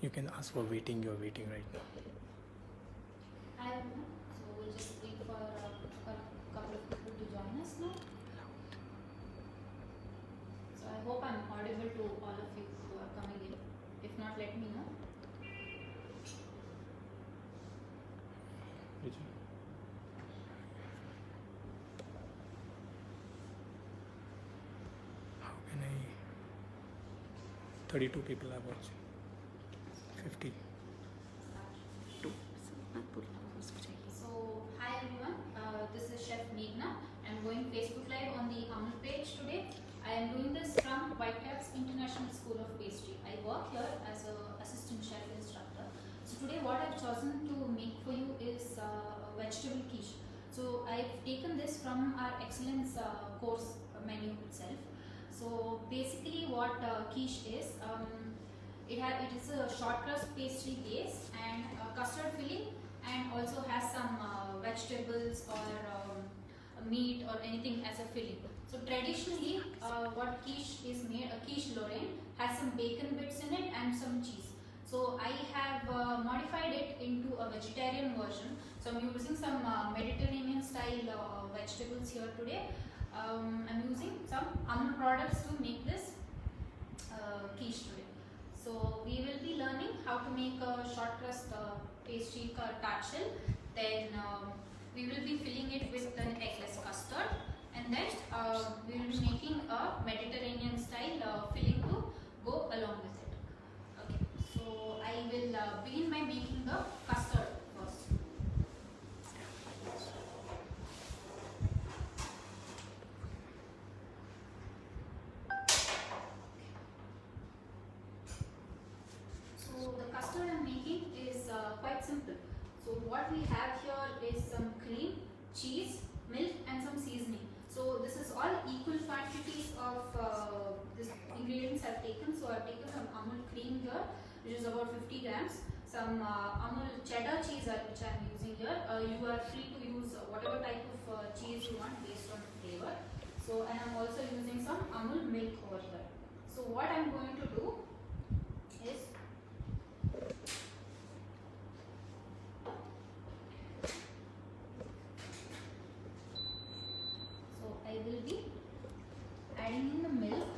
You can ask for waiting. You're waiting right now. Hi everyone. So we'll just wait for a couple of people to join us now. So I hope I'm audible to all of you who are coming in. If not, let me know. How can I? 32 people are watching. 50. So hi everyone. This is Chef Meghna. I'm going Facebook Live on the Amul page today. I am doing this from Whitecaps International School of Pastry. I work here as an assistant chef instructor. So today what I've chosen to make for you is a vegetable quiche. So I've taken this from our excellence course menu itself. So basically what quiche is, it is a short crust pastry base and custard filling, and also has some vegetables or meat or anything as a filling. So traditionally what quiche is made, a quiche Lorraine has some bacon bits in it and some cheese. So I have modified it into a vegetarian version. So I'm using some Mediterranean style vegetables here today. I'm using some Amul products to make this quiche today. So we will be learning how to make a short crust pastry tart shell. Then we will be filling it with an eggless custard, and then we will be making a Mediterranean style filling to go along with it. Okay, so I will begin by making the custard first. So the custard I am making is quite simple. So what we have here is some cream, cheese, milk and some seasoning. So this is all equal quantities of this ingredients I have taken. So I have taken some Amul cream here, which is about 50 grams. Some Amul cheddar cheese which I am using here. You are free to use whatever type of cheese you want based on flavor. So, and I am also using some Amul milk over here. So what I am going to do is I will be adding in the milk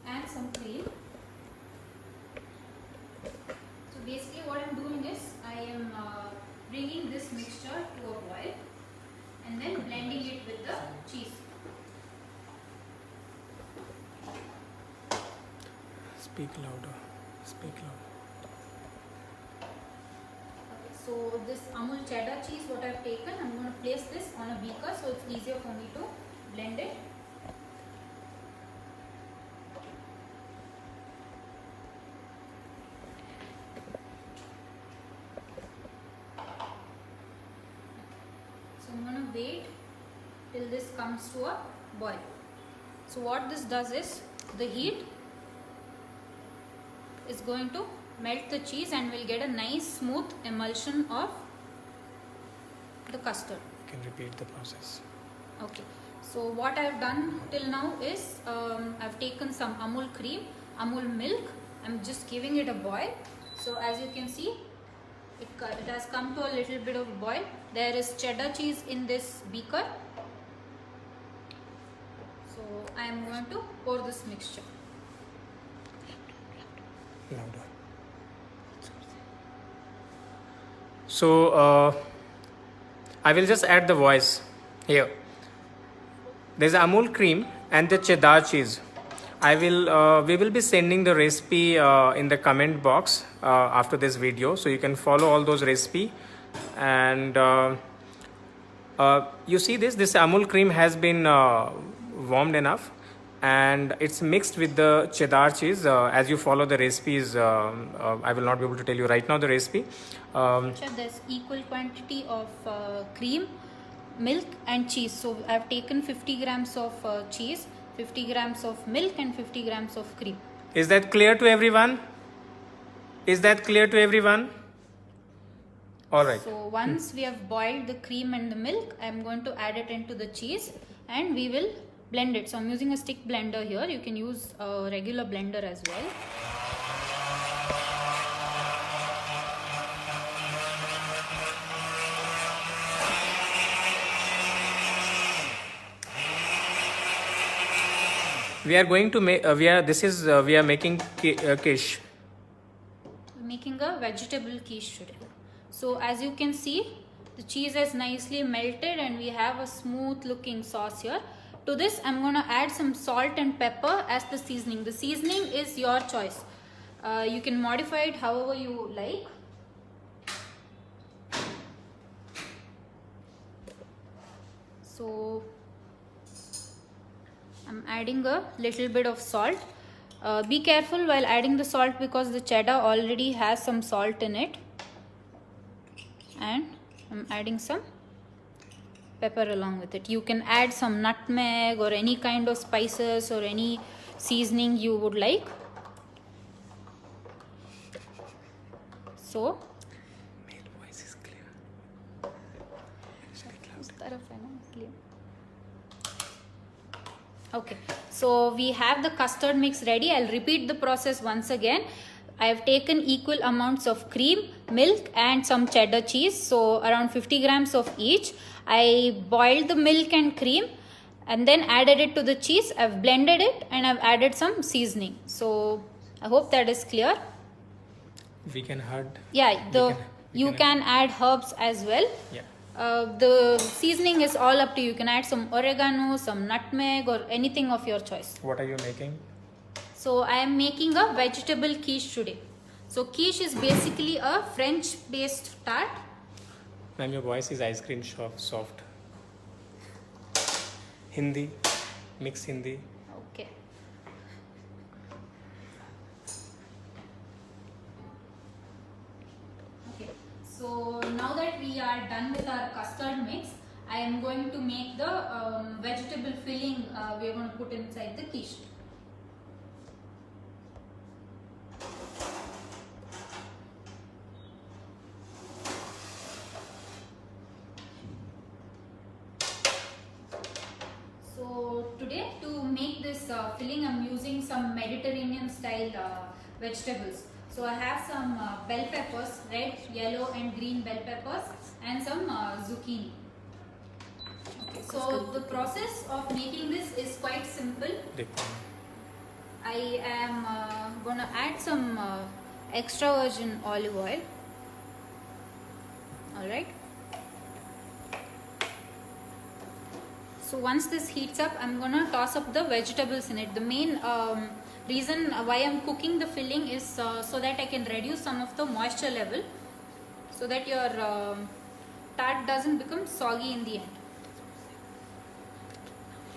and some cream. So basically what I am doing is I am bringing this mixture to a boil and then blending it with the cheese. Speak louder. Speak louder. So this Amul cheddar cheese what I have taken, I am going to place this on a beaker so it's easier for me to blend it. So I am going to wait till this comes to a boil. So what this does is the heat is going to melt the cheese and we'll get a nice smooth emulsion of the custard. You can repeat the process. Okay, so what I have done till now is I've taken some Amul cream, Amul milk. I'm just giving it a boil. So as you can see, it has come to a little bit of a boil. There is cheddar cheese in this beaker. So I am going to pour this mixture. Louder. So I will just add the voice here. There's Amul cream and the cheddar cheese. We will be sending the recipe in the comment box after this video, so you can follow all those recipe. And you see this Amul cream has been warmed enough, and it's mixed with the cheddar cheese. As you follow the recipes, I will not be able to tell you right now the recipe. There's equal quantity of cream, milk and cheese. So I've taken 50 grams of cheese, 50 grams of milk and 50 grams of cream. Is that clear to everyone? Is that clear to everyone? All right. So once we have boiled the cream and the milk, I'm going to add it into the cheese and we will blend it. So I'm using a stick blender here. You can use a regular blender as well. We are going to make. We are making quiche. Making a vegetable quiche today. So as you can see, the cheese is nicely melted and we have a smooth looking sauce here. To this I'm going to add some salt and pepper as the seasoning. The seasoning is your choice. You can modify it however you like. So I'm adding a little bit of salt. Be careful while adding the salt because the cheddar already has some salt in it. And I'm adding some pepper along with it. You can add some nutmeg or any kind of spices or any seasoning you would like. So voice is clear. Okay, so we have the custard mix ready. I'll repeat the process once again. I have taken equal amounts of cream, milk and some cheddar cheese, so around 50 grams of each. I boiled the milk and cream and then added it to the cheese. I've blended it and I've added some seasoning. So I hope that is clear. We can add. Yeah, you can add herbs as well. Yeah. The seasoning is all up to you. You can add some oregano, some nutmeg or anything of your choice. What are you making? So I am making a vegetable quiche today. So quiche is basically a French based tart. Ma'am, your voice is ice cream soft. Hindi, mix Hindi. Okay. Okay. So now that we are done with our custard mix, I am going to make the vegetable filling we are going to put inside the quiche. So today to make this filling, I'm using some Mediterranean style vegetables. So I have some bell peppers, red, yellow and green bell peppers and some zucchini. Okay, so the process of making this is quite simple. I am gonna add some extra virgin olive oil. Alright. So once this heats up, I'm gonna toss up the vegetables in it. The main reason why I'm cooking the filling is so that I can reduce some of the moisture level, so that your tart doesn't become soggy in the end.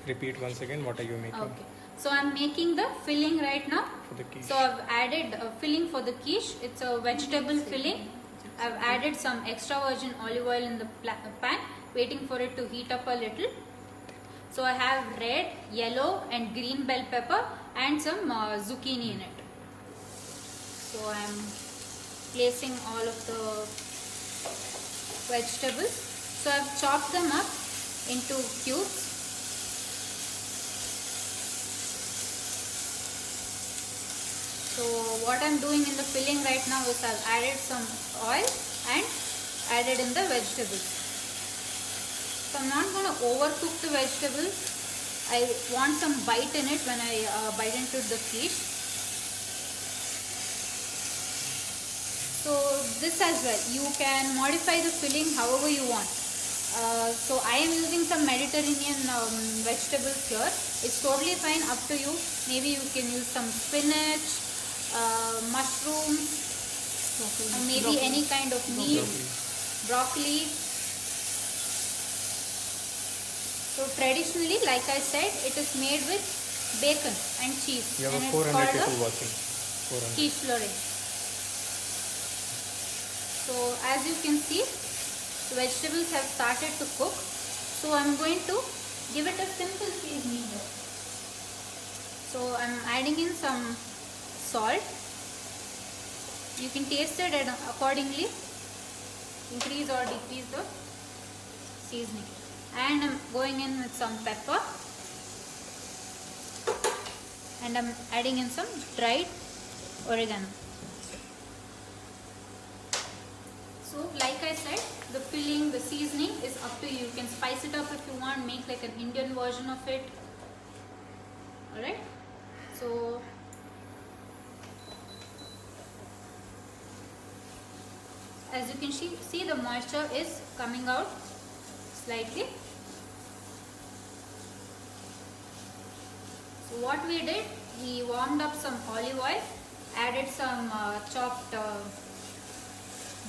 Repeat once again. What are you making? Okay. So I'm making the filling right now. For the quiche. So I've added a filling for the quiche. It's a vegetable filling. I've added some extra virgin olive oil in the pan, waiting for it to heat up a little. So I have red, yellow and green bell pepper and some zucchini in it. So I am placing all of the vegetables. So I have chopped them up into cubes. So what I am doing in the filling right now is I have added some oil and added in the vegetables. So I'm not going to overcook the vegetables. I want some bite in it when I bite into the quiche. So this as well, you can modify the filling however you want. So I am using some Mediterranean vegetables here. It's totally fine, up to you. Maybe you can use some spinach, mushrooms, or maybe any kind of meat, broccoli. So traditionally, like I said, it is made with bacon and cheese. You have and 400 it's people called watching. a quiche fleurie. So as you can see, the vegetables have started to cook. So I'm going to give it a simple seasoning here. So I'm adding in some salt. You can taste it and accordingly increase or decrease the seasoning. And I'm going in with some pepper. and I'm adding in some dried oregano. So like I said, the filling, the seasoning is up to you. You can spice it up if you want, make like an Indian version of it. Alright, so as you can see the moisture is coming out slightly. So what we did, we warmed up some olive oil, added some chopped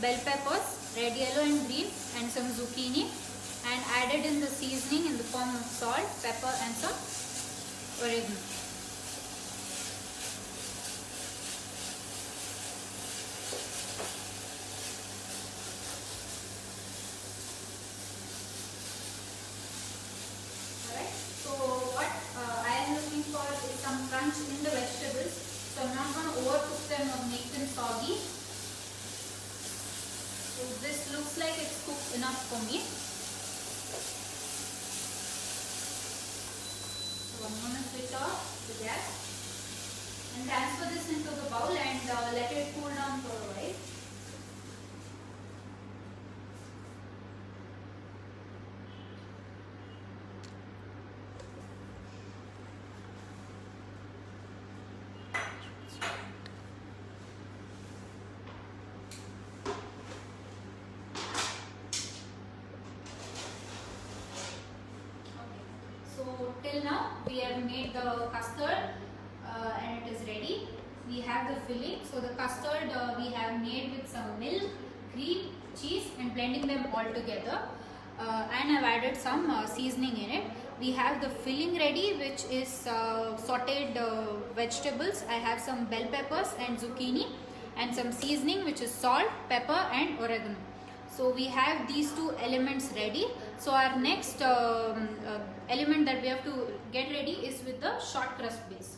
bell peppers, red, yellow and green, and some zucchini, and added in the seasoning in the form of salt, pepper and some oregano. Alright, so what I am looking for is some crunch in the vegetables. So I'm not going to overcook them or make them soggy. So this looks like it's cooked enough for me. So I'm going to switch off the gas and transfer this into the bowl and let it cool down for a while. So till now we have made the custard and it is ready. We have the filling. So the custard we have made with some milk, cream, cheese and blending them all together. And I've added some seasoning in it. We have the filling ready, which is sauteed vegetables. I have some bell peppers and zucchini and some seasoning, which is salt, pepper and oregano. So we have these two elements ready. So our next element that we have to get ready is with the short crust base.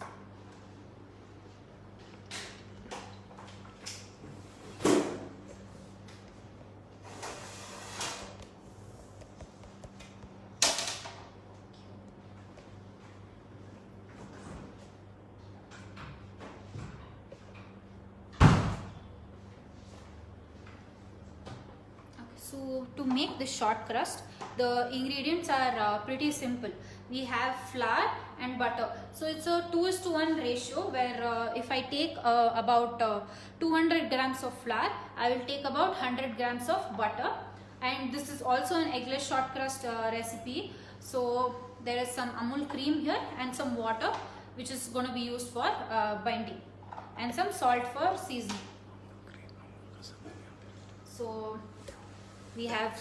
So to make the short crust, the ingredients are pretty simple. We have flour and butter. So it's a 2:1 ratio where if I take about 200 grams of flour, I will take about 100 grams of butter. And this is also an eggless short crust recipe. So there is some Amul cream here and some water, which is going to be used for binding, and some salt for seasoning. So we have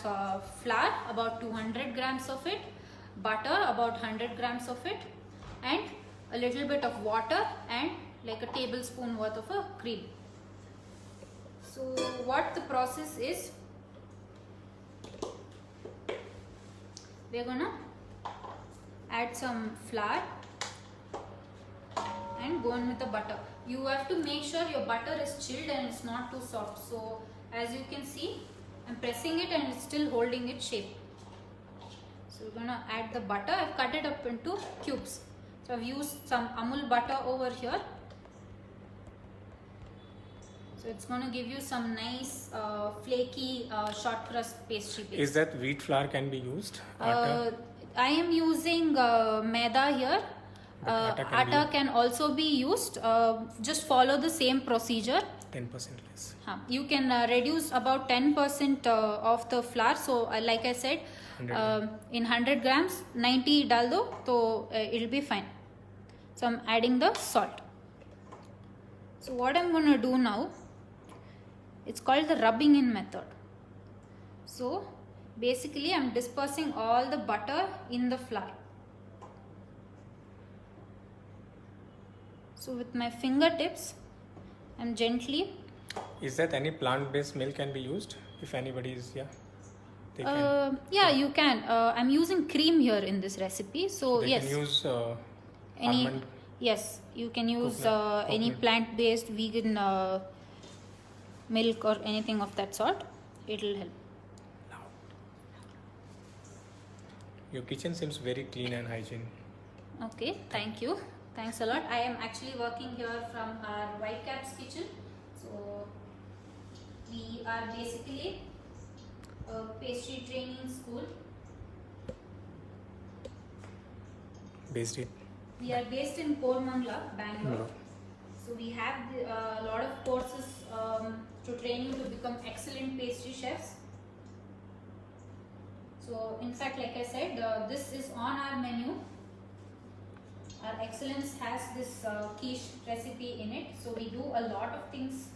flour, about 200 grams of it, butter, about 100 grams of it, and a little bit of water and like a tablespoon worth of a cream. So what the process is, we are gonna add some flour and go on with the butter. You have to make sure your butter is chilled and it's not too soft. So as you can see, I'm pressing it and it's still holding its shape. So we're gonna add the butter. I've cut it up into cubes. So I've used some Amul butter over here. So it's gonna give you some nice flaky short crust pastry base. Is that wheat flour can be used? Atta? I am using maida here. Atta can also be used. Just follow the same procedure. 10% less. You can reduce about 10% of the flour. So like I said, 100 in 100 grams 90 dal do, so it'll be fine. So I'm adding the salt. So what I'm going to do now, it's called the rubbing in method. So basically I'm dispersing all the butter in the flour. So with my fingertips, I'm gently. Is that any plant-based milk can be used? If anybody is, yeah. They Yeah, you can. I'm using cream here in this recipe. So they yes. can use Any, almond. yes, you can use Coconut. any plant-based vegan milk or anything of that sort. It'll help. Your kitchen seems very clean and hygiene. Okay, thank you. Thanks a lot. I am actually working here from our Whitecaps kitchen. So we are basically a pastry training school. Based it. We are based in Koramangala, Bangalore. So we have a lot of courses to train you to become excellent pastry chefs. So in fact, like I said, this is on our menu. Our excellence has this quiche recipe in it. So we do a lot of things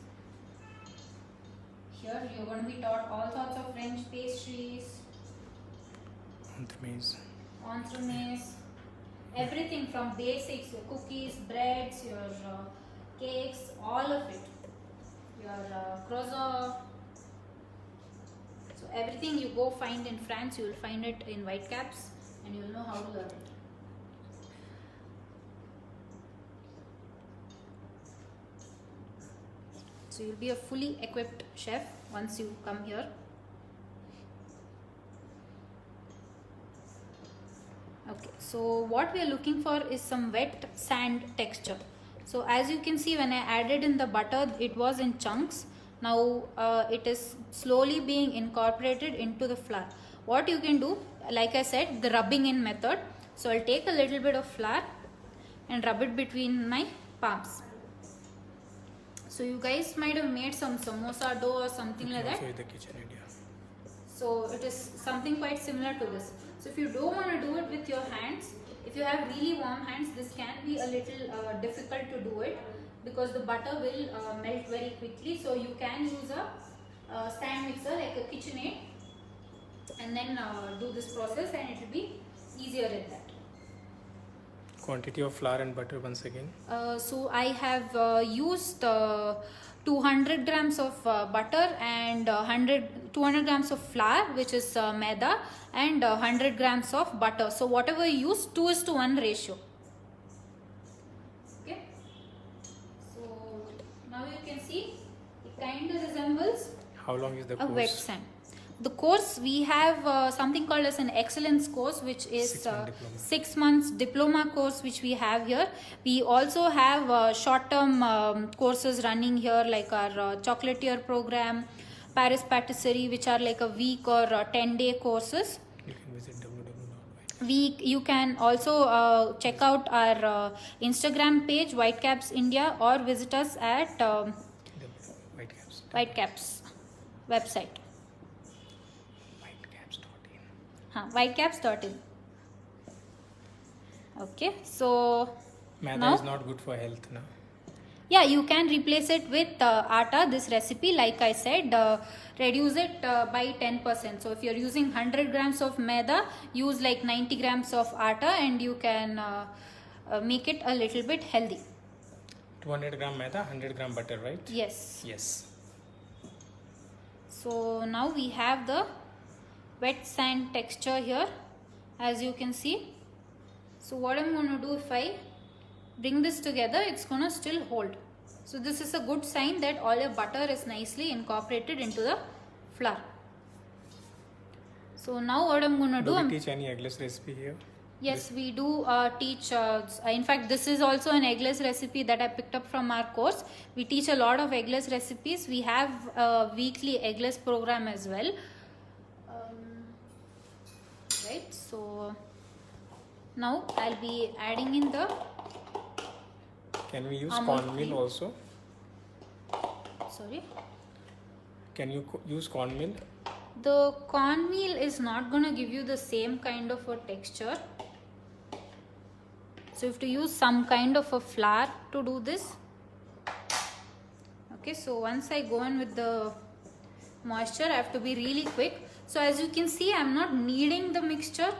here. You're going to be taught all sorts of French pastries, entremets, everything from basics, your cookies, breads, your cakes, all of it. Your croissant. So everything you go find in France, you will find it in Whitecaps, and you will know how to learn it. So you'll be a fully equipped chef once you come here. Okay, so what we are looking for is some wet sand texture. So as you can see, when I added in the butter, it was in chunks. Now it is slowly being incorporated into the flour. What you can do, like I said, the rubbing in method. So I'll take a little bit of flour and rub it between my palms. So you guys might have made some samosa dough or something like that. The kitchen idea. So it is something quite similar to this. So if you don't want to do it with your hands, if you have really warm hands, this can be a little difficult to do it because the butter will melt very quickly. So you can use a stand mixer like a KitchenAid and then do this process, and it will be easier in that. Quantity of flour and butter once again. So I have used 200 grams of butter and 200 grams of flour, which is maida, and 100 grams of butter. So whatever you use, 2:1 ratio. Okay. So now you can see it kind of resembles How long is the course? a wet sand. The course, we have something called as an excellence course, which is 6 months diploma course, which we have here. We also have short-term courses running here, like our chocolatier program, Paris patisserie, which are like a week or 10-day courses. You can visit www.whitecaps. You can also check out our Instagram page, Whitecaps India, or visit us at Whitecaps website. Whitecaps.in. Okay, so Maida now is not good for health now. yeah, you can replace it with atta. This recipe, like I said, reduce it by 10%. So if you're using 100 grams of maida, use like 90 grams of atta, and you can make it a little bit healthy. 200 gram maida, 100 gram butter, right? Yes. Yes. So now we have the wet sand texture here, as you can see. So what I'm going to do, if I bring this together, it's going to still hold. So this is a good sign that all your butter is nicely incorporated into the flour. So now what I'm going to do, Do we teach any eggless recipe here? yes, we do teach, in fact this is also an eggless recipe that I picked up from our course. We teach a lot of eggless recipes. We have a weekly eggless program as well. Right, so now I'll be adding in the Can we use Amul cornmeal cream. also? Sorry, Can you use cornmeal? the cornmeal is not going to give you the same kind of a texture. So you have to use some kind of a flour to do this. Okay, so once I go in with the moisture, I have to be really quick. So as you can see, I'm not kneading the mixture.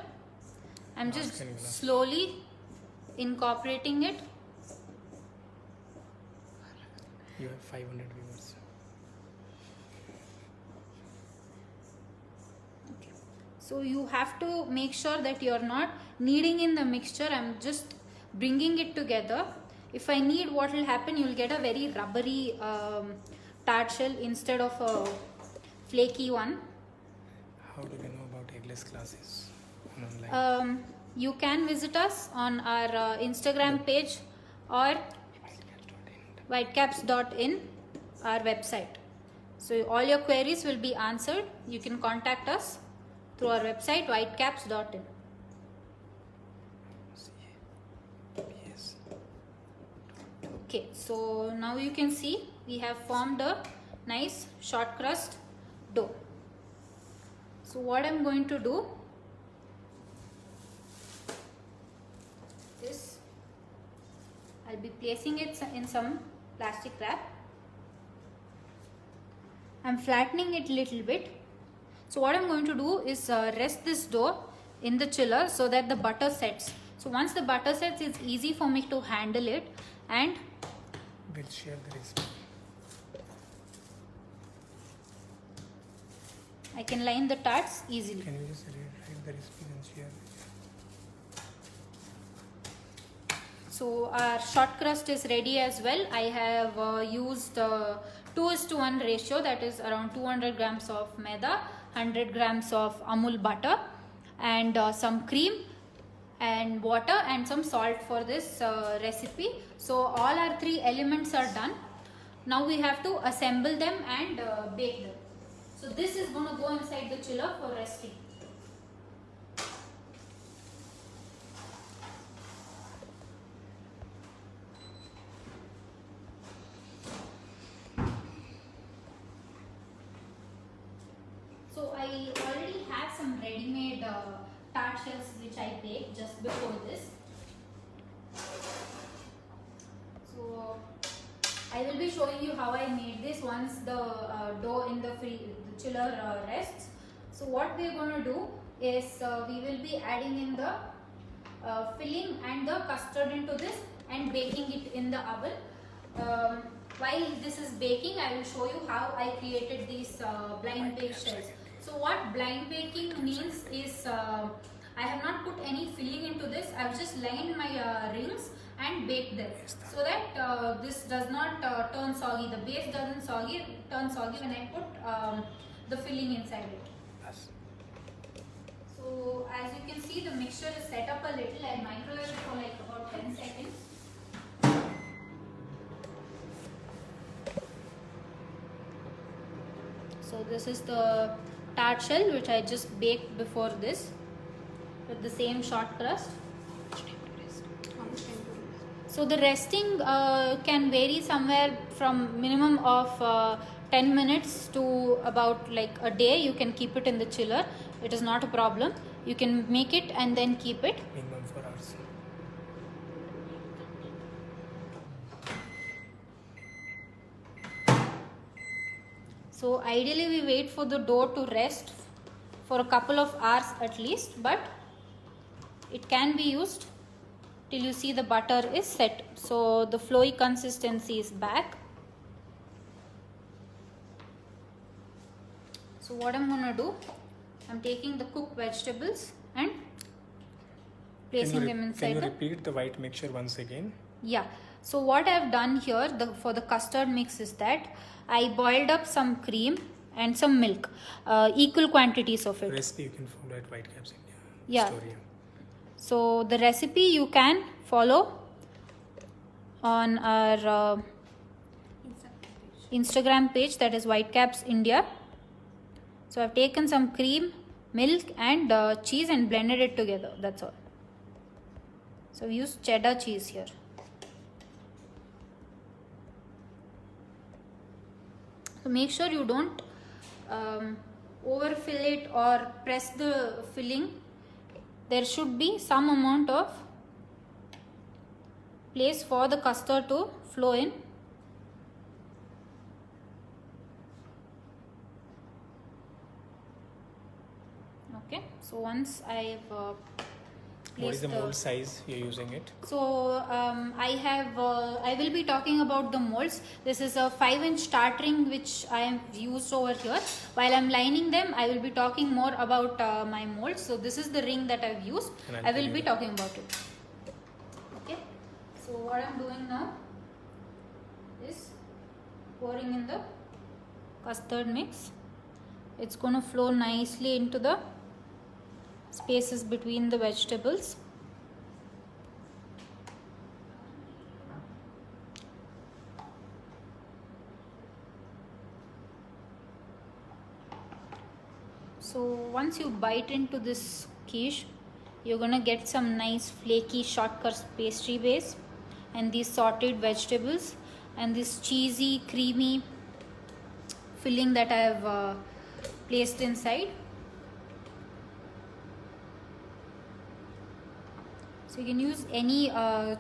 I'm just slowly incorporating it. You have 500 viewers. Okay. So you have to make sure that you're not kneading in the mixture. I'm just bringing it together. If I knead, what will happen? You'll get a very rubbery tart shell instead of a flaky one. How do we know about eggless classes online? You can visit us on our Instagram page, or whitecaps.in, our website. So all your queries will be answered. You can contact us through our website whitecaps.in. Yes. Okay, so now you can see we have formed a nice short crust dough. So what I'm going to do is I'll be placing it in some plastic wrap. I'm flattening it a little bit. So what I'm going to do is rest this dough in the chiller so that the butter sets. So once the butter sets, it's easy for me to handle it, and We'll share the recipe. I can line the tarts easily. Can you just write the recipe and share? So our short crust is ready as well. I have used 2:1 ratio, that is around 200 grams of maida, 100 grams of Amul butter, and some cream and water and some salt for this recipe. So all our three elements are done. Now we have to assemble them and bake them. So this is going to go inside the chiller for resting. So I already have some ready-made tart shells which I baked just before this. So I will be showing you how I made this once the dough in the chiller rests. So what we are going to do is we will be adding in the filling and the custard into this and baking it in the oven. While this is baking, I will show you how I created these blind bake shells. So what blind baking means is I have not put any filling into this. I have just lined my rings and baked them so that this does not turn soggy. The base doesn't turn soggy when I put the filling inside it. Yes. So as you can see, the mixture is set up a little. I microwave it for like about 10 seconds. So this is the tart shell which I just baked before this with the same short crust. So the resting can vary somewhere from minimum of 10 minutes to about like a day. You can keep it in the chiller. It is not a problem. You can make it and then keep it. Minimum 4 hours. So ideally we wait for the dough to rest for a couple of hours at least, but it can be used till you see the butter is set. So the flowy consistency is back. So what I'm going to do, I'm taking the cooked vegetables and placing them inside. Can you repeat the white mixture once again? Yeah. So what I've done here for the custard mix is that I boiled up some cream and some milk, equal quantities of it. Recipe you can follow at Whitecaps India. Yeah. Story. So the recipe you can follow on our Instagram page, that is Whitecaps India. So I've taken some cream, milk and cheese and blended it together. That's all. So we use cheddar cheese here. So make sure you don't overfill it or press the filling. There should be some amount of place for the custard to flow in. Okay, so once I've What is placed the mold size you're using it? So I will be talking about the molds. This is a 5-inch tart ring which I have used over here. While I'm lining them, I will be talking more about my molds. So this is the ring that I've used. I will be talking about it. Okay. So what I'm doing now is pouring in the custard mix. It's going to flow nicely into the spaces between the vegetables. So once you bite into this quiche, you're gonna get some nice flaky short crust pastry base and these sauteed vegetables and this cheesy creamy filling that I have placed inside. So you can use any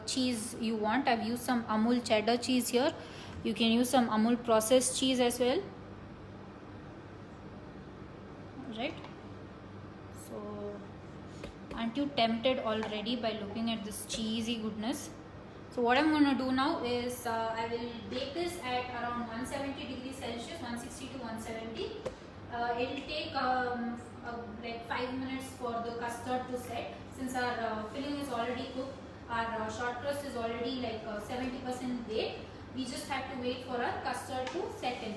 cheese you want. I've used some Amul cheddar cheese here. You can use some Amul processed cheese as well. Right? So aren't you tempted already by looking at this cheesy goodness? So what I'm going to do now is I will bake this at around 170 degrees Celsius, 160 to 170. It will take like 5 minutes for the custard to set. Since our filling is already cooked, our short crust is already like 70% baked. We just have to wait for our custard to set in.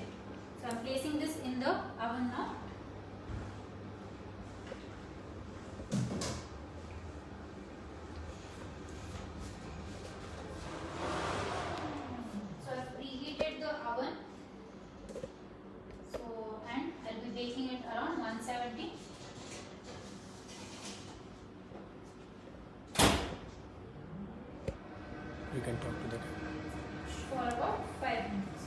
So I'm placing this in the oven now. So I've preheated the oven. So and I'll be baking it around 170. You can talk to the camera. For about 5 minutes.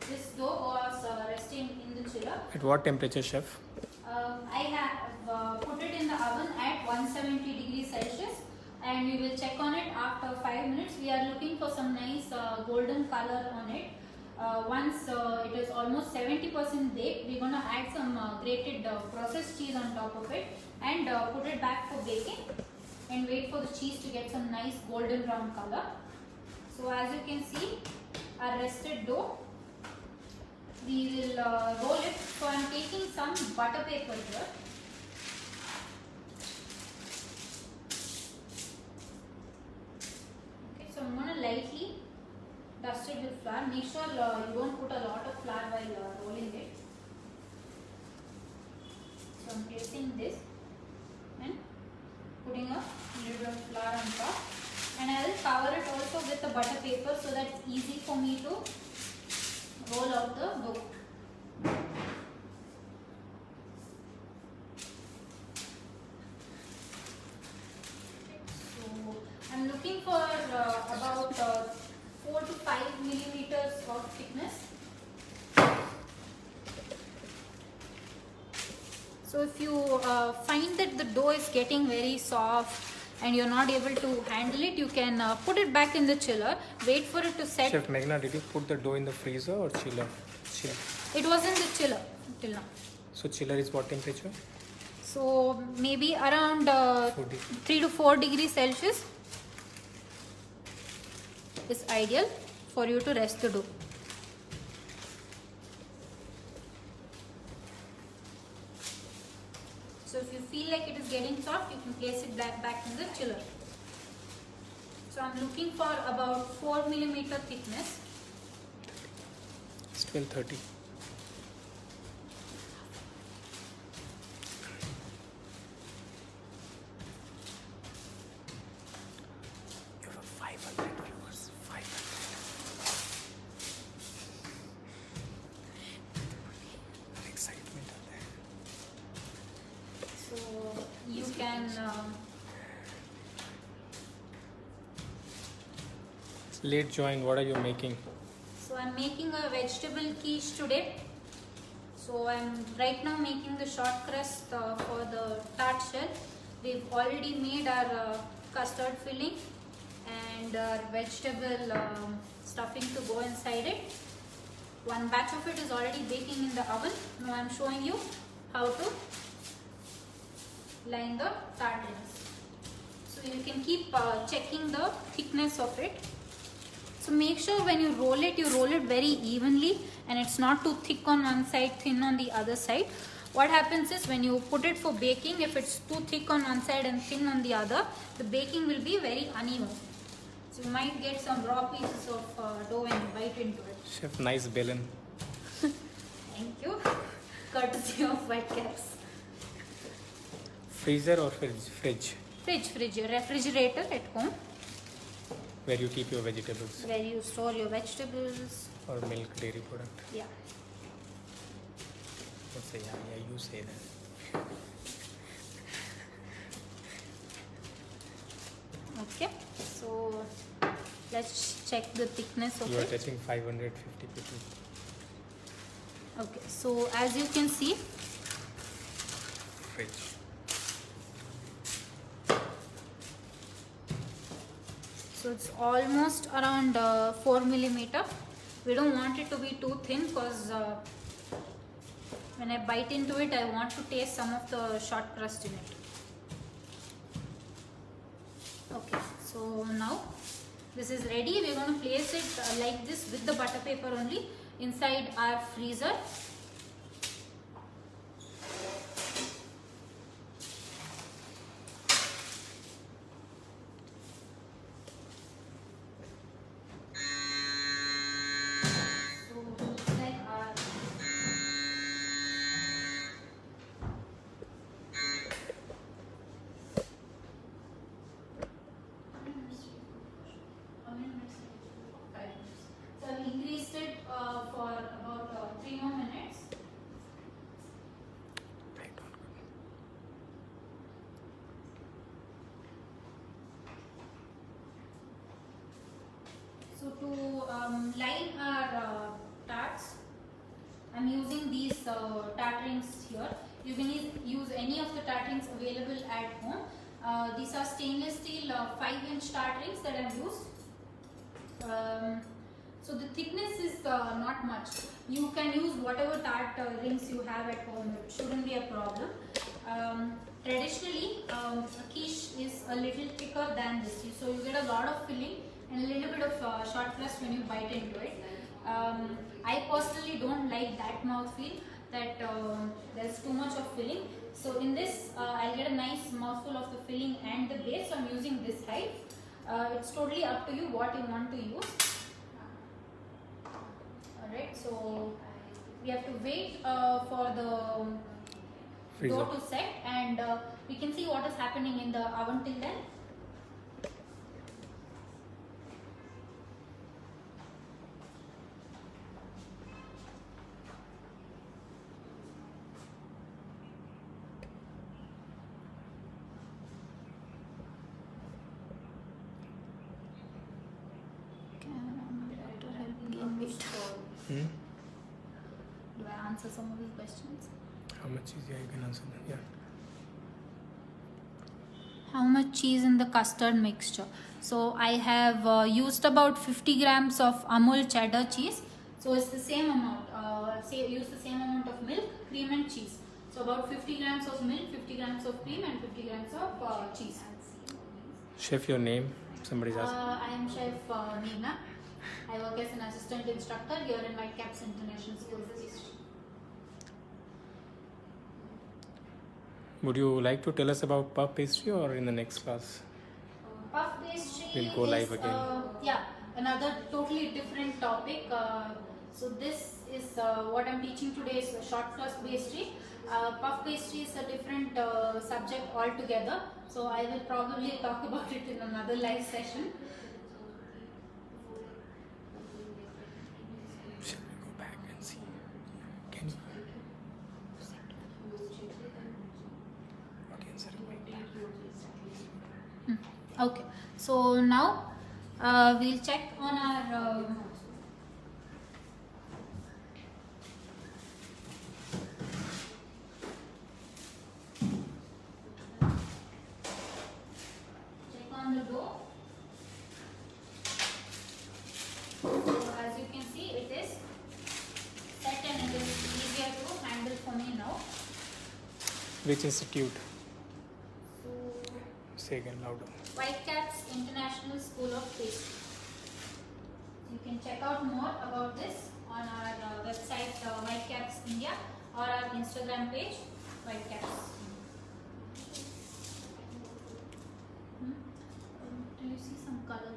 This dough was resting in the chiller. At what temperature, chef? I have put it in the oven at 170 degrees Celsius and we will check on it after 5 minutes. We are looking for some nice golden color on it. Once it is almost 70% baked, we're going to add some grated processed cheese on top of it and put it back for baking and wait for the cheese to get some nice golden brown color. So as you can see, our rested dough, we will roll it. So I am taking some butter paper here. Okay, so I'm going to lightly dust it with flour. Make sure you don't put a lot of flour while rolling it. So I'm placing this and putting a little bit of flour on top. And I will cover it also with the butter paper so that it's easy for me to roll out the dough. So I'm looking for about 4 to 5 millimeters of thickness. So if you find that the dough is getting very soft and you're not able to handle it, you can put it back in the chiller, wait for it to set. Chef Meghna, did you put the dough in the freezer or chiller? Chiller. It was in the chiller till now. So chiller is what temperature? So maybe around 3 to 4 degrees Celsius is ideal for you to rest the dough. So if you feel like it is getting soft, you can place it back in the chiller. So I'm looking for about 4 millimeter thickness. It's 12:30. You have 500 viewers. 500. Excitement out there. So you can Late join. What are you making? So I'm making a vegetable quiche today. So I'm right now making the short crust for the tart shell. We've already made our custard filling and our vegetable stuffing to go inside it. One batch of it is already baking in the oven. Now I'm showing you how to line the tart ends. So you can keep checking the thickness of it. So make sure when you roll it very evenly, and it's not too thick on one side, thin on the other side. What happens is when you put it for baking, if it's too thick on one side and thin on the other, the baking will be very uneven. So you might get some raw pieces of dough when you bite into it. Chef, nice bellin. Thank you. Courtesy of Whitecaps. Freezer or fridge? Fridge, refrigerator at home, Where you keep your vegetables where you store your vegetables. or milk, dairy product. Yeah. Let's say, yeah, you say that. Okay. So let's check the thickness of You are it. touching 550 people. Okay. So as you can see, Fridge. so it's almost around 4 millimeter. We don't want it to be too thin because when I bite into it, I want to taste some of the short crust in it. Okay, so now this is ready. We're going to place it like this with the butter paper only inside our freezer. So I've increased it for about 3 more minutes. So to line our tarts, I'm using these tart rings here. You can use any of the tart rings available at home. These are stainless steel 5-inch tart rings that I've used. So the thickness is not much. You can use whatever tart rings you have at home. It shouldn't be a problem. Traditionally, a quiche is a little thicker than this. So you get a lot of filling and a little bit of short crust when you bite into it. I personally don't like that mouthfeel, that there's too much of filling. So in this, I'll get a nice mouthful of the filling and the base. So I'm using this height. It's totally up to you what you want to use. Alright, so we have to wait for the dough to set, and we can see what is happening in the oven till then. Hmm? Do I answer some of these questions? How much is, yeah, you can answer that. Yeah. How much cheese in the custard mixture? So I have used about 50 grams of Amul cheddar cheese. So it's the same amount. Use the same amount of milk, cream and cheese. So about 50 grams of milk, 50 grams of cream and 50 grams of cheese. Chef, your name? Somebody's asking. I am Chef Meghna. I work as an assistant instructor here in Whitecaps International School of Pastry. Would you like to tell us about puff pastry or in the next class? Puff pastry We'll go live again. Yeah, another totally different topic. So this is what I'm teaching today is short crust pastry. Puff pastry is a different subject altogether. So I will probably talk about it in another live session. Shall we go back and see? Can you? Okay, sir. Okay, so now we'll check on our the dough. So as you can see, it is set and it is easier to handle for me now. Which institute? So Say again louder. Whitecaps International School of Pastry. You can check out more about this on our website Whitecaps India or our Instagram page Whitecaps. Do you see some color?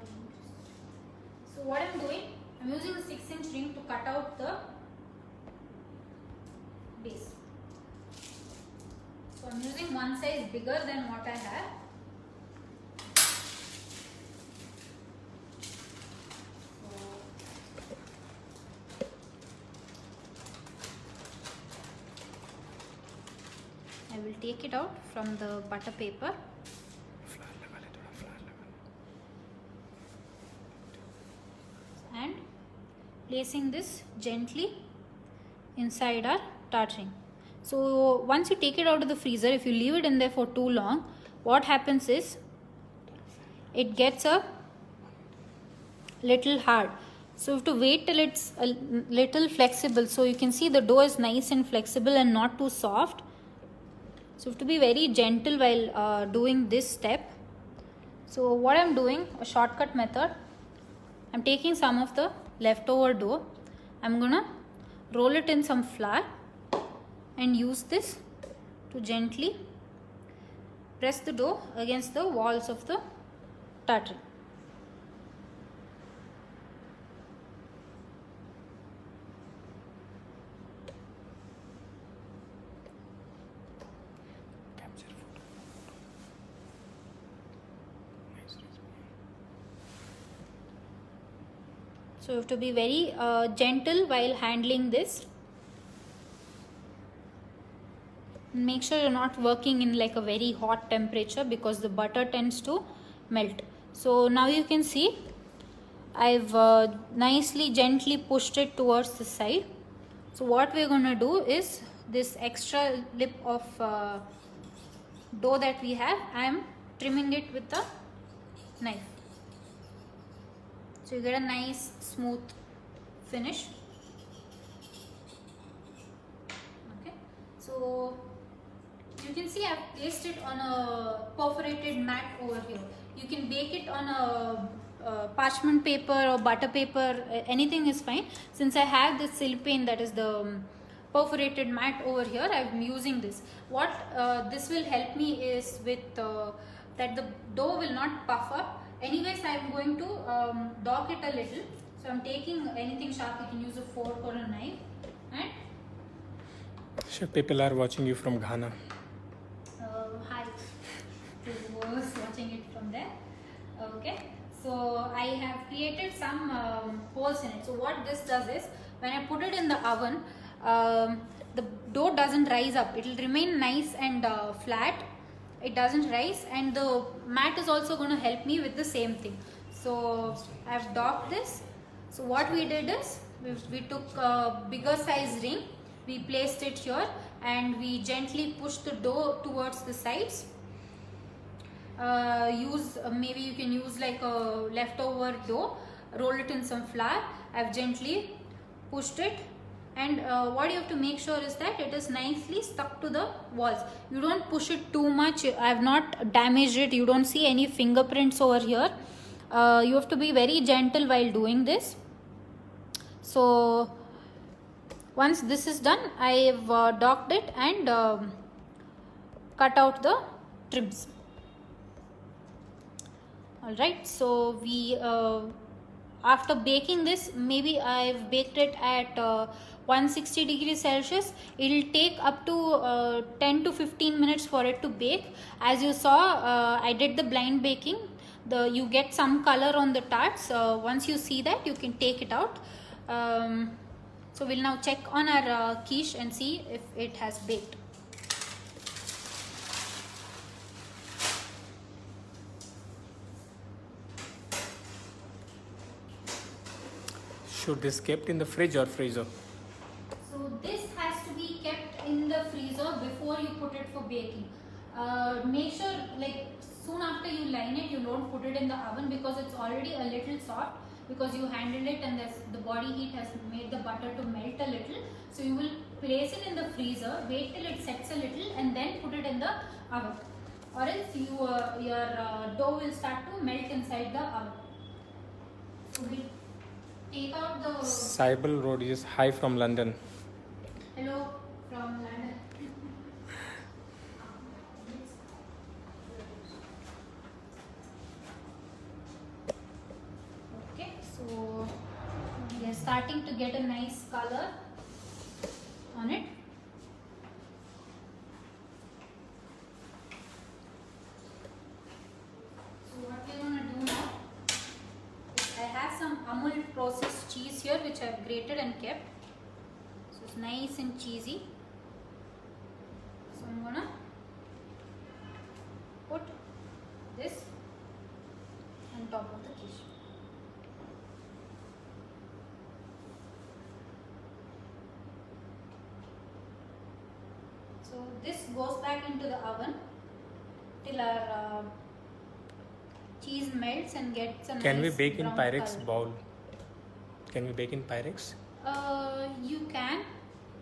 So what I'm doing, I'm using a 6-inch ring to cut out the base. So I'm using one size bigger than what I have. I will take it out from the butter paper. And placing this gently inside our tart ring. So once you take it out of the freezer, if you leave it in there for too long, what happens is it gets a little hard. So you have to wait till it's a little flexible. So you can see the dough is nice and flexible and not too soft. So you have to be very gentle while doing this step. So what I'm doing, a shortcut method, I'm taking some of the leftover dough. I'm gonna roll it in some flour and use this to gently press the dough against the walls of the tart ring. So you have to be very gentle while handling this. Make sure you're not working in like a very hot temperature because the butter tends to melt. So now you can see I've nicely gently pushed it towards the side. So what we're going to do is this extra lip of dough that we have, I am trimming it with the knife. So you get a nice smooth finish. Okay, so you can see I've placed it on a perforated mat over here. You can bake it on a parchment paper or butter paper, anything is fine. Since I have this silpain, that is the perforated mat over here, I'm using this. What this will help me is with that the dough will not puff up. Anyways, I'm going to dock it a little. So I'm taking anything sharp, you can use a fork or a knife. And Chef, people are watching you from Ghana. hi, to whoever's watching it from there. Okay, so I have created some holes in it. So what this does is, when I put it in the oven, the dough doesn't rise up. It will remain nice and flat. It doesn't rise, and the mat is also going to help me with the same thing. So I've docked this. So what we did is we took a bigger size ring, we placed it here, and we gently pushed the dough towards the sides. Maybe you can use like a leftover dough, roll it in some flour. I've gently pushed it. And what you have to make sure is that it is nicely stuck to the walls. You don't push it too much. I have not damaged it. You don't see any fingerprints over here. You have to be very gentle while doing this. So once this is done, I have docked it and cut out the trims. Alright, so we after baking this, maybe I've baked it at 160 degrees Celsius. It will take up to 10 to 15 minutes for it to bake. As you saw, I did the blind baking. You get some color on the tarts. Once you see that, you can take it out. So we'll now check on our quiche and see if it has baked. Should this kept in the fridge or freezer? So this has to be kept in the freezer before you put it for baking. Make sure like soon after you line it, you don't put it in the oven because it's already a little soft, because you handled it and the body heat has made the butter to melt a little. So you will place it in the freezer, wait till it sets a little and then put it in the oven, or else your dough will start to melt inside the oven. So take out the Saibal Road is hi from London. hello from London. Okay, so we are starting to get a nice color on it. So what we're gonna do now is I have some Amul processed cheese here which I've grated and kept. So it's nice and cheesy. So I'm gonna put this on top of the quiche. So this goes back into the oven till our cheese melts and gets a Can we nice bake in brown Pyrex color. bowl? Can we bake in Pyrex?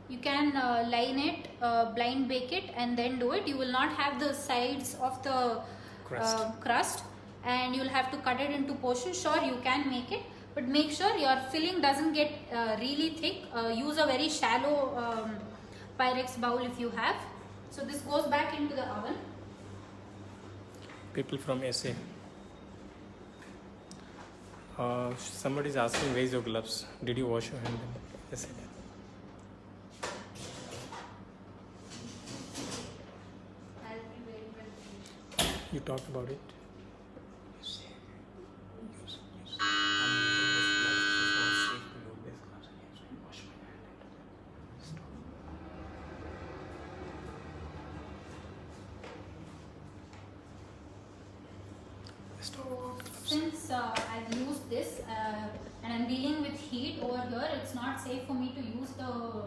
You can line it, blind bake it, and then do it. You will not have the sides of the crust, and you'll have to cut it into portions. Sure, you can make it, but make sure your filling doesn't get really thick. Use a very shallow Pyrex bowl if you have. So this goes back into the oven. People from SA. Somebody is asking, where is your gloves? Did you wash your hand? Yes, I did. I'll be very well. You talk about it. So since I've used this and I'm dealing with heat over here, it's not safe for me to use the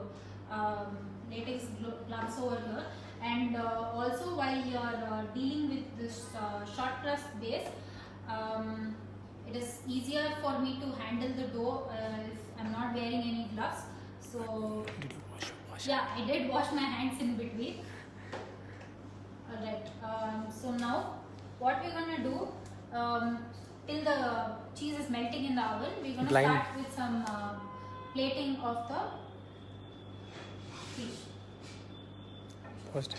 latex gloves over here. And also while you're dealing with this short crust base, it is easier for me to handle the dough if I'm not wearing any gloves. So Did you wash? yeah, I did wash my hands in between. Alright, so now what we're gonna do, till the cheese is melting in the oven, we're gonna Blind. start with some plating of the fish. First,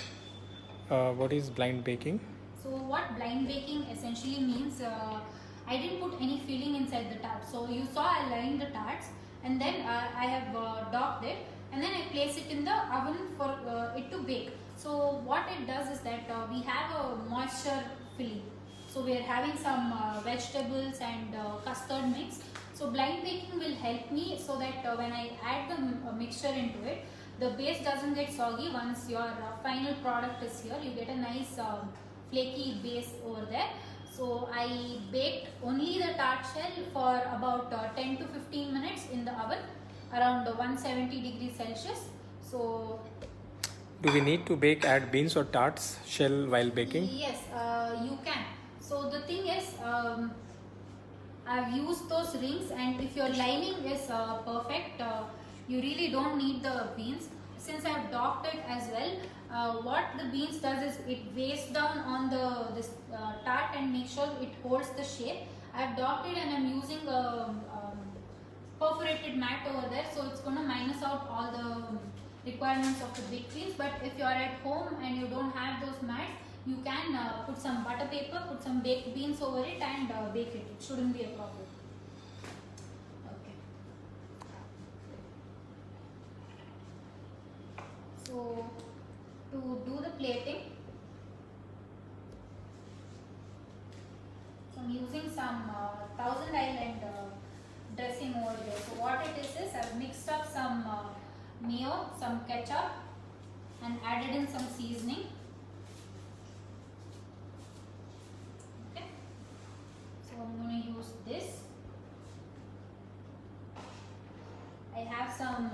what is blind baking? So what blind baking essentially means, I didn't put any filling inside the tart. So you saw I lined the tarts and then I have docked it and then I place it in the oven for it to bake. So what it does is that we have a moisture filling. So we are having some vegetables and custard mix. So blind baking will help me so that when I add the mixture into it, the base doesn't get soggy. Once your final product is here, you get a nice flaky base over there. So I baked only the tart shell for about 10 to 15 minutes in the oven around 170 degrees Celsius. So Do we need to add beans or tarts shell while baking? yes, you can. So the thing is, I've used those rings, and if your lining is perfect, you really don't need the beans. Since I've docked it as well, what the beans does is it weighs down on this tart and make sure it holds the shape. I've docked it and I'm using a perforated mat over there, so it's going to minus out all the requirements of the big beans. But if you're at home and you don't have those mats, you can put some butter paper, put some baked beans over it and bake it. It shouldn't be a problem. Okay. So to do the plating, so I'm using some Thousand Island dressing over here. So what it is I've mixed up some mayo, some ketchup and added in some seasoning. Okay. So I'm going to use this. I have some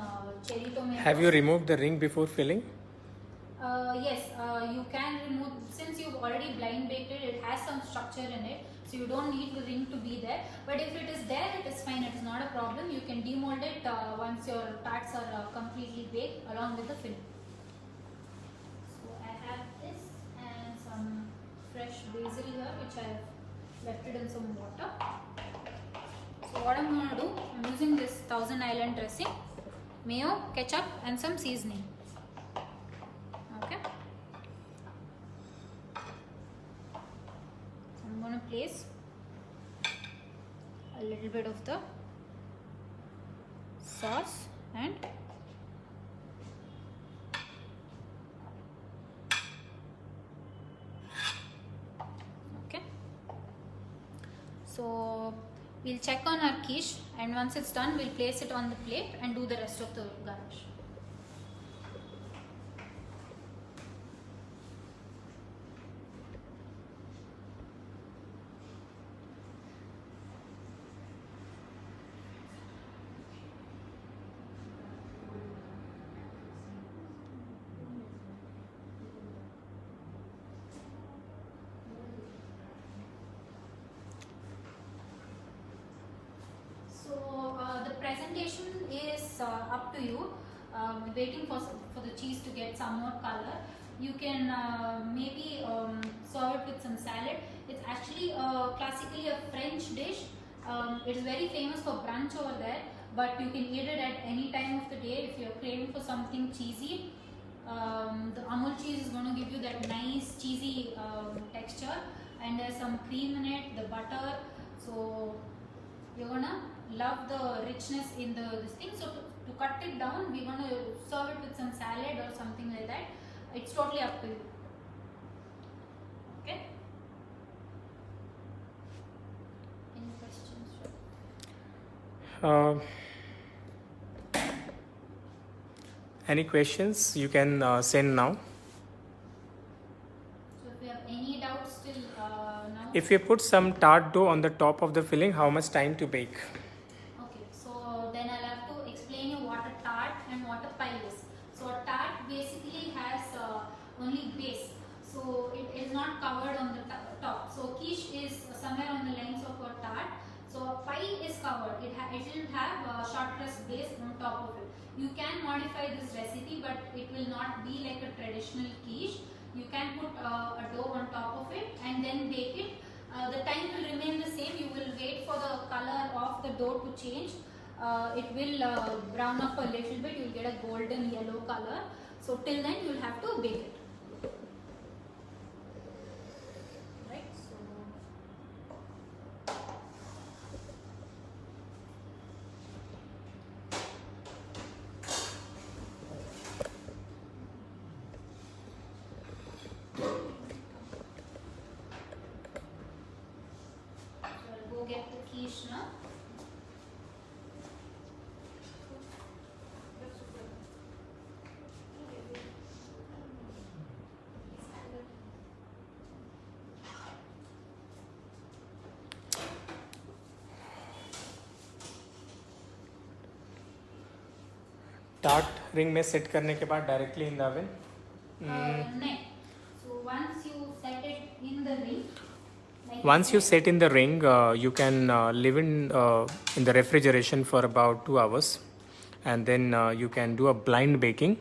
cherry tomatoes. Have you removed the ring before filling? Yes, you can remove, since you've already blind baked it, it has some structure in it, so you don't need the ring to be there. But if it is there, it is fine, it is not a problem. You can demold it once your tarts are completely baked along with the filling. So I have this and some fresh basil here which I have left it in some water. So what I'm going to do, I'm using this Thousand Island dressing, mayo, ketchup and some seasoning. Okay. So I'm going to place a little bit of the sauce and okay. So we'll check on our quiche, and once it's done we'll place it on the plate and do the rest of the garnish. The presentation is up to you. Waiting for the cheese to get some more color. You can maybe serve it with some salad. It's actually classically a French dish. It is very famous for brunch over there, but you can eat it at any time of the day if you're craving for something cheesy. The Amul cheese is going to give you that nice cheesy texture, and there's some cream in it, the butter. So you're gonna love the richness in this thing. So to cut it down, we're gonna serve it with some salad or something like that. It's totally up to you. Okay. Any questions? Any questions you can send now. So if you have any doubts still now. If you put some tart dough on the top of the filling, how much time to bake? Okay, so then I'll have to explain you what a tart and what a pie is. So a tart basically has only base, so it is not covered on the top. So quiche is somewhere on the length of a tart. So a pie is covered. It will have a short crust base on top of it. You can modify this recipe, but it will not be like a traditional quiche. You can put a dough on top of it and then bake it. The time will remain the same. You will wait for the color of the dough to change. It will brown up a little bit. You will get a golden yellow color. So till then you will have to bake it. Right. So I'll go get the quiche now. Tart ring में set करने के बाद directly in the oven. No. So once you set it in the ring. Once you set in the ring, you can leave in the refrigeration for about 2 hours, and then you can do a blind baking.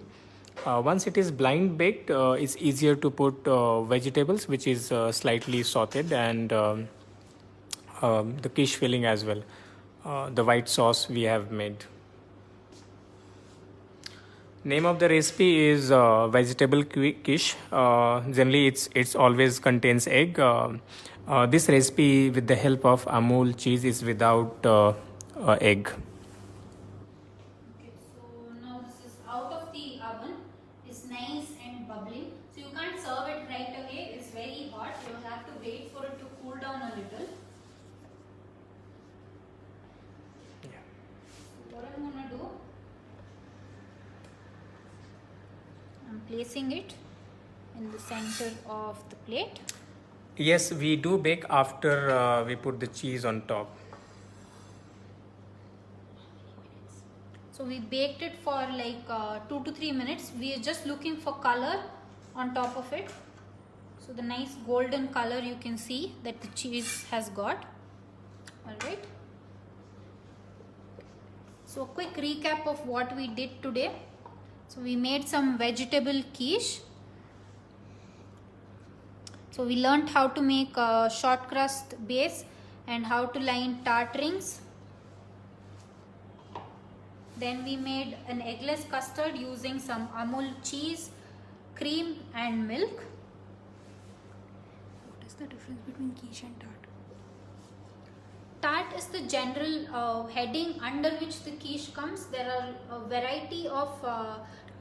Once it is blind baked, it's easier to put vegetables, which is slightly sauteed, and the quiche filling as well, the white sauce we have made. Name of the recipe is vegetable quiche. Generally, it's always contains egg. This recipe, with the help of Amul cheese, is without egg. Okay, so now this is out of the oven. It's nice and bubbling. So you can't serve it right away. It's very hot. You have to wait for it to cool down a little. Yeah. So what I'm gonna do, I'm placing it in the center of the plate. Yes, we do bake after we put the cheese on top. So we baked it for like 2 to 3 minutes. We are just looking for color on top of it. So the nice golden color you can see that the cheese has got. Alright. So quick recap of what we did today. So we made some vegetable quiche. So we learnt how to make a short crust base and how to line tart rings. Then we made an eggless custard using some Amul cheese, cream and milk. What is the difference between quiche and tart? Tart is the general heading under which the quiche comes. There are a variety of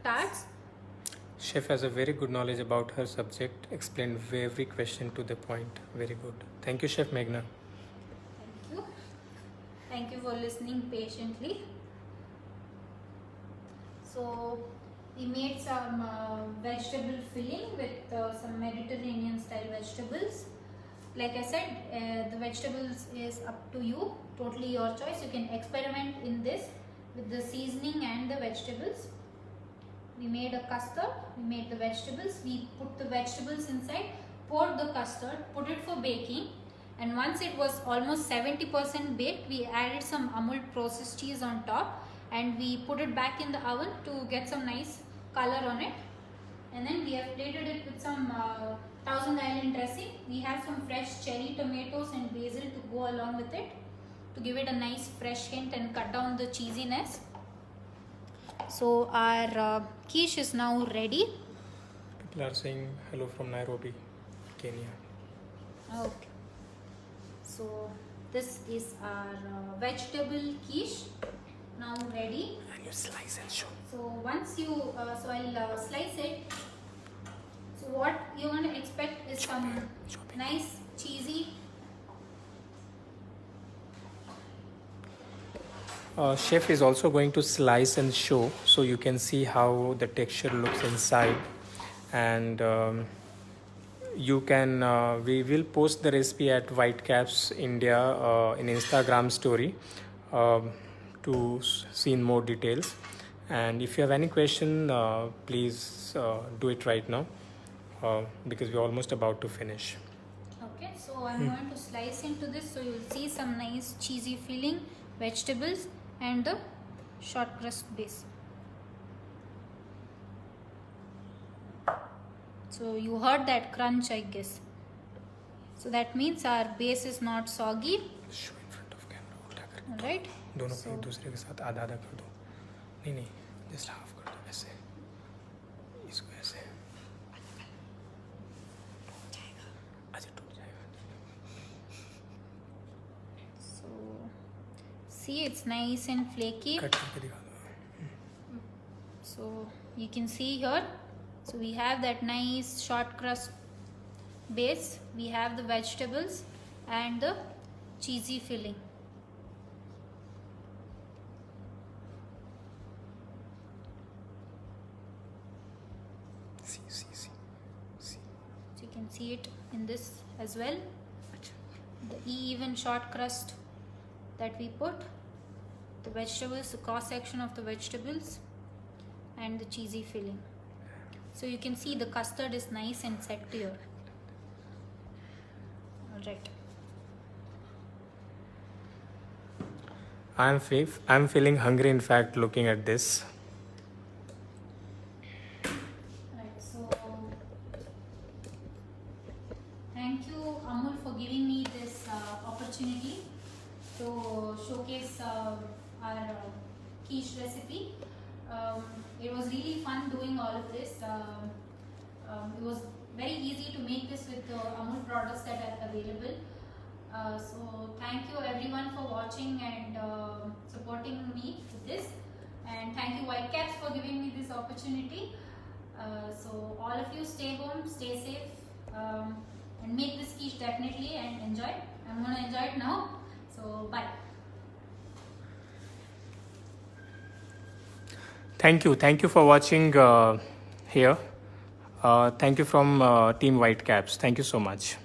tarts. Chef has a very good knowledge about her subject, explained every question to the point. Very good. Thank you, Chef Meghna. Thank you. Thank you for listening patiently. So we made some vegetable filling with some Mediterranean style vegetables. Like I said, the vegetables is up to you, totally your choice. You can experiment in this with the seasoning and the vegetables. We made a custard, we made the vegetables, we put the vegetables inside, poured the custard, put it for baking, and once it was almost 70% baked, we added some Amul processed cheese on top and we put it back in the oven to get some nice color on it. And then we have plated it with some Thousand Island dressing. We have some fresh cherry tomatoes and basil to go along with it to give it a nice fresh hint and cut down the cheesiness. So our quiche is now ready. People are saying hello from Nairobi, Kenya. Okay. So this is our vegetable quiche now ready. And you slice and show. So once you, so I'll slice it. So what you're going to expect is some nice cheesy. Chef is also going to slice and show so you can see how the texture looks inside. And you can, we will post the recipe at Whitecaps India in Instagram story to see in more details. And if you have any question, please do it right now because we're almost about to finish. Okay, so I'm going to slice into this so you'll see some nice cheesy filling, vegetables and the short crust base. So you heard that crunch, I guess. So that means our base is not soggy. Show in front of camera. उल्टा करके Alright. दोनों को So- एक दूसरे के साथ आधा आधा कर दो. नहीं जस्ट हाफ कर दो ऐसे. इसको ऐसे. अच्छा टूट जाएगा. So see, it's nice and flaky. Cut करके दिखा दो. So you can see here. So we have that nice short crust base. We have the vegetables and the cheesy filling. See. So you can see it in this as well. The even short crust that we put, the vegetables, the cross section of the vegetables and the cheesy filling. So you can see the custard is nice and set here. Alright. I'm feeling hungry in fact looking at this. Right, so thank you Amul for giving me this opportunity to showcase our quiche recipe. It was really fun doing all of this. It was very easy to make this with the Amul products that are available. So thank you everyone for watching and supporting me with this, and thank you Whitecaps for giving me this opportunity. So all of you stay home, stay safe, and make this quiche definitely and enjoy. I'm gonna enjoy it now. So bye. Thank you for watching here. Thank you from Team Whitecaps. Thank you so much.